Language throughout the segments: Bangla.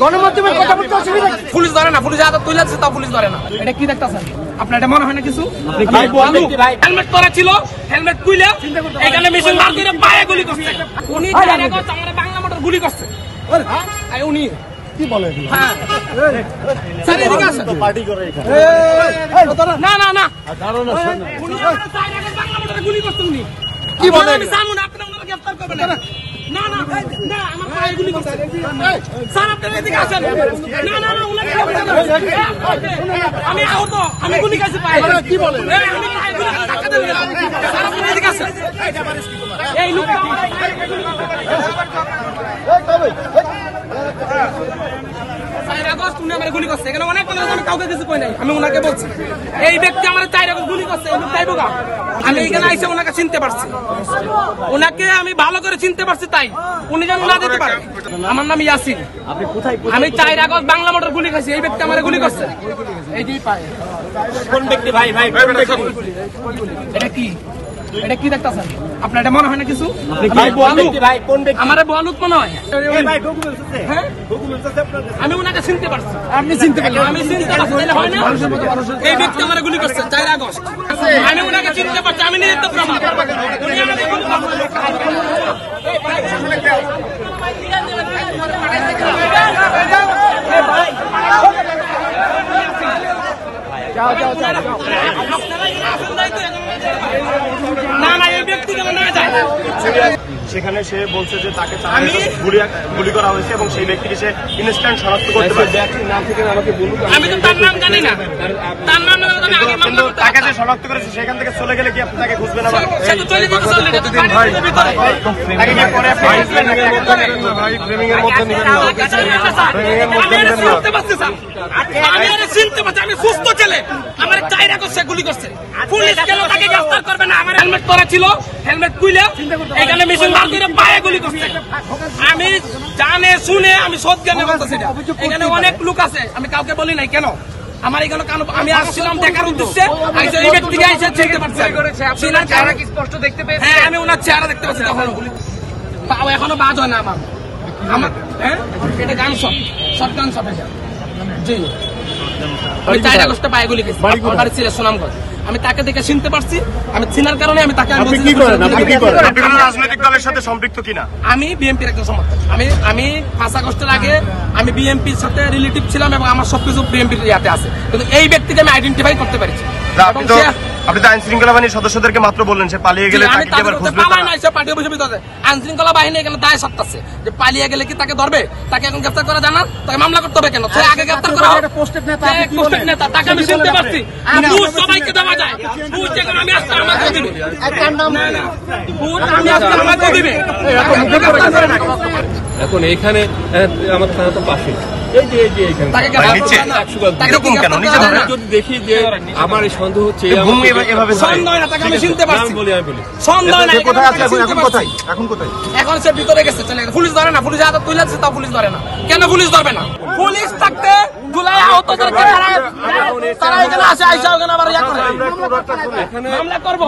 গণমাধ্যমের কথা বলতে অসুবিধা, পুলিশ ধরে না, পুলিশ হাতে তুলে দিচ্ছে তাও পুলিশ ধরে না। এটা কি দেখতেছেন আপনার? এটা মনে হয় না কিছু? হেলমেট পরা ছিল, হেলমেট খুলে এখানে মেশিন মার করে পায়ে গুলি করছে। উনি আমরা বাংলা মোটর গুলি করছে। উনি কি বলে? হ্যাঁ স্যার এদিকে আসেন, পার্টি করে এখানে। না না না, উনি বাংলা মোটরে গুলি করছে। উনি কি বলে? আমি জানি না, আপনি ওনাকে গ্রেফতার করবেন না। না না না, আমার পায়ে গুলি করছে। স্যার আপনি এদিকে আসেন। না না না, ওনাকে গ্রেফতার করবেন। আমি আহত, আমি গুলি খাইছি পায়ে। কি বলে? আমি পায়ে গুলি টাকা দেন না। স্যার আপনি এদিকে আসেন। এই লোকটা আমি ওনাকে বলছি এই ব্যক্তি আমার 4 আগস্ট গুলি করছে। আমি এখানে আইসে ওনাকে চিনতে পারছি, ওনাকে আমি ভালো করে চিনতে পারছি, তাই উনি যেন না দিতে পারে। আমার নাম ইয়াসিন। আমি 4 আগস্ট বাংলা মোটর গুলি খাইছি, এই ব্যক্তি আমার গুলি করছে। এই যে পায় কোন ব্যক্তি? ভাই ভাই এটা কি? এটা কি দেখতেছেন আপনার? এটা মনে হয় না কিছু? আমার বলুক মনে হয়। আমি ওনাকে চিনতে পারছি। আপনি চিনতে পারলেন? আমি চিনতে পারছি। হয় না, এই ব্যক্তি আমার গুলি করছে 4 আগস্ট। আমি ওনাকে চিনতে পারছি, আমি নিজে তো প্রমাণ। না না, এই ব্যক্তি যেন না যায়। সেখানে সে বলছে যে তাকে গুলি করা হয়েছে এবং সেই ব্যক্তিকে সে ইনস্ট্যান্ট শনাক্ত করতে পারছে। আমি তো তার নাম জানি না, তার নাম কিন্তু তাকে যে শনাক্ত করেছে সেখান থেকে চলে গেলে কি আপনি তাকে খুঁজবেন? আবার সে তো চলে যেতে চলে যেতে তাকে কি পরে ভাই ফ্রেমিং এর মধ্যে নিবেন না? আমি আরে চিনতে পারছি, আমি সুস্থ ছেলে। আমার 4 আগস্ট সে গুলি করছে। পুলিশ কেন তাকে গ্রেফতার করবে না? আমার হেলমেট পরা ছিল, হেলমেট খুলে এখানে মেশিন মার করে পায়ে গুলি করছে। আমি জানে শুনে আমি সৎ জ্ঞানে বলতেছি। এখানে অনেক লোক আছে, আমি কাউকে বলি নাই। কেন আমার এখানে কেন? আমি আসছিলাম দেখার উদ্দেশ্যে, এই ব্যক্তিকে এসে চিনতে পারছি। স্পষ্ট দেখতে পেয়েছি। হ্যাঁ, আমি ওনার চেহারা দেখতে পাচ্ছি। তখন পাও এখনো বাজ হয় না আমার। হ্যাঁ, এটা গান শট, শর্ট গান শট। জি, আমি 4 আগস্টে পায়ে গুলি খেয়েছি। বাড়ি ছিল সুনামগঞ্জ। আমি তাকে দেখে চিনতে পারছি। আমি চিনার কারণে আমি তাকে রাজনৈতিক দলের সাথে সম্পৃক্ত কিনা? আমি বিএনপির একজন সমর্থক। আমি 5 আগস্টের আগে আমি বিএনপির সাথে রিলেটিভ ছিলাম এবং আমার সবকিছু বিএনপির ইয়াতে আছে, কিন্তু এই ব্যক্তিকে আমি আইডেন্টিফাই করতে পারছি। আপনি তো আইন শৃঙ্খলা বাহিনীর সদস্যদেরকে মাত্র বললেন সে পালিয়ে গেলে আইন শৃঙ্খলা বাহিনী এখানে দায় সত্ত্বাছে যে পালিয়ে গেলে কি তাকে ধরবে? তাকে এখন গ্রেফতার করা জানান, তাকে মামলা করতে হবে কেন? সে আগে গ্রেফতার করা হোক। পোস্টেড নেতা, তাকে আমি চিনতে পারছি। সবাইকে দেওয়া যায়। আমি আজকে আমাকে দিবে, আমি আজকে আমাকে দিবে। এখন এইখানে আমার থানা তো পাশে, দেখি যে আমার এই সন্দেহ হচ্ছে, এখন সে ভিতরে গেছে, পুলিশ ধরে না, পুলিশ হাতে তুলে দিচ্ছে তাও পুলিশ ধরে না। কেন পুলিশ ধরবে না? পুলিশ থাকতে জুলাই আহতদেরকে তারা এখানে আসে, আইসা ওখানে আবার ইয়া করে মামলা করবো।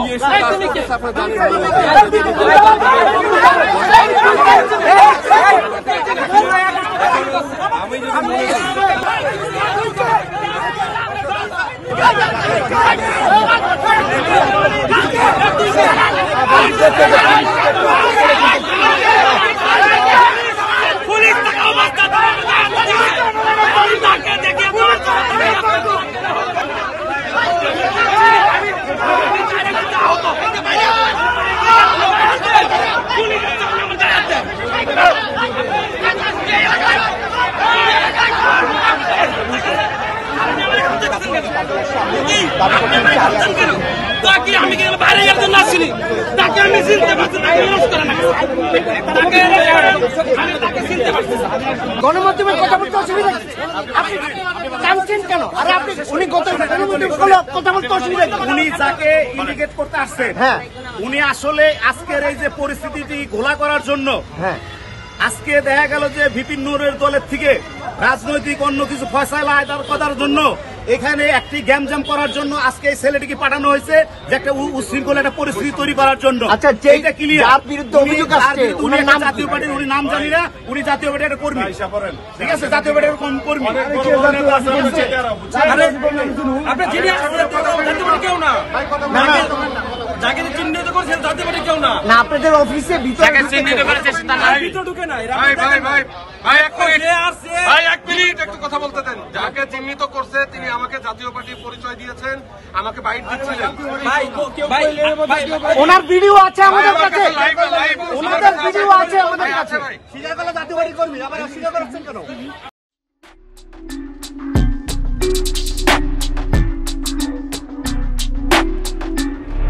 আমি বাইরে গেলে না আসিনি, তাকে আমি চিনতে পারছি। গণমাধ্যমের কথা বলতে অসুবিধা, আপনি জানছেন কেন? আরে আপনি উনি কথা বলতে অসুবিধা। উনি যাকে ইন্ডিকেট করতে আসছেন, হ্যাঁ, উনি আসলে আজকের এই যে পরিস্থিতিটি ঘোলা করার জন্য, হ্যাঁ, আজকে দেখা গেল যে বিপিন নূরের দলের থেকে রাজনৈতিক অন্য কিছু ফয়সালা আদায় করার জন্য এখানে একটি গ্যামজাম করার জন্য আজকে এই ছেলেটিকে পাঠানো হয়েছে যে একটা উশৃঙ্খল একটা পরিস্থিতি তৈরি করার জন্য। আচ্ছা, এইটা ক্লিয়ার। যার বিরুদ্ধে অভিযোগ আসছে উনি একটা জাতীয় পার্টির, উনি নাম জানি না, উনি জাতীয় পার্টির একটা কর্মী, ঠিক আছে, জাতীয় পার্টির কর্মী। আপনি যিনি আসছেন জাতীয় পার্টি কেউ না, যাকে চিহ্নিত করছেন জাতীয় পার্টি কেউ না। না, আপনাদের অফিসে ভিতরে চিহ্নিত করেছে তার নাম ভিতরে ঢুকে নাই। এক মিনিট একটু কথা বলতে দেন। যাকে চিহ্নিত করছে তিনি আমাকে জাতীয় পার্টির পরিচয় দিয়েছেন, আমাকে বাইট দিচ্ছিলেন। ওনার ভিডিও আছে আমাদের কাছে, লাইভ ওনাদের ভিডিও আছে আমাদের কাছে। ভাই স্বীকার করলে জাতীয় পার্টির কর্মী, আবার অস্বীকার করছেন কেন?